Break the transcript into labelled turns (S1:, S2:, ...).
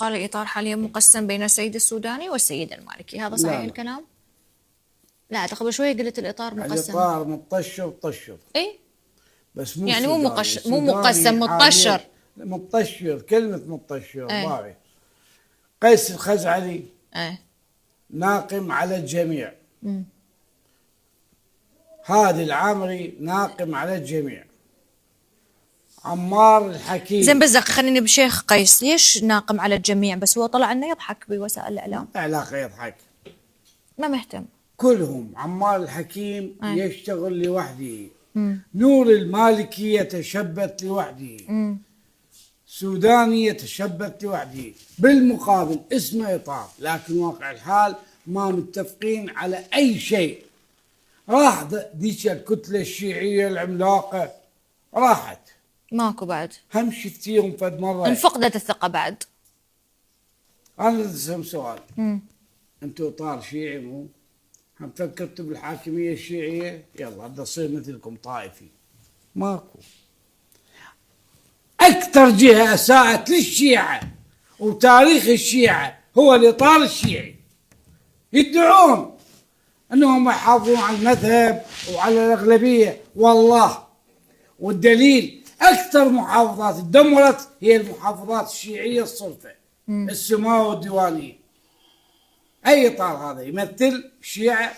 S1: قال الإطار حاليا مقسم بين السيد السوداني والسيد المالكي، هذا صحيح
S2: لا.
S1: الكلام؟ لا قبل شوية قلت الإطار مقسم.
S2: الإطار مطشر طشر.
S1: إيه؟
S2: بس مو
S1: يعني مو
S2: سوداني.
S1: مقسم، مطشر.
S2: مطشر، كلمة مطشر.
S1: ايه.
S2: ضاعي. قيس الخزعلي
S1: ايه.
S2: ناقم على الجميع. هادي العامري ناقم على الجميع. عمار الحكيم.
S1: زين بس خليني بشيخ قيس، ليش ناقم على الجميع بس هو طلع انه يضحك بوسائل الاعلام؟
S2: علاقة يضحك.
S1: ما مهتم.
S2: كلهم. عمار الحكيم
S1: ايه.
S2: يشتغل لوحده. نور المالكي يتشبت لوحده. سوداني يتشبت لوحده. بالمقابل اسمه إطار، لكن واقع الحال ما متفقين على أي شيء. راح ذيك الكتلة الشيعية العملاقة راحت.
S1: ماكو بعد.
S2: هم شفتيهم فد مرة.
S1: انفقدت الثقة بعد.
S2: أنا أسألكم سؤال. أنتوا إطار شيعي مو؟ هم فكرتوا بالحاكمية الشيعية؟ يلا بدي أصير مثلكم طائفي. ماكو. أكثر جهة أساءت للشيعة وتاريخ الشيعة هو الإطار الشيعي. يدعون أنهم يحافظون على المذهب وعلى الأغلبية، والله والدليل أكثر محافظات اتدمرت هي المحافظات الشيعية الصرفة، السماوة والديوانية. أي إطار هذا يمثل الشيعة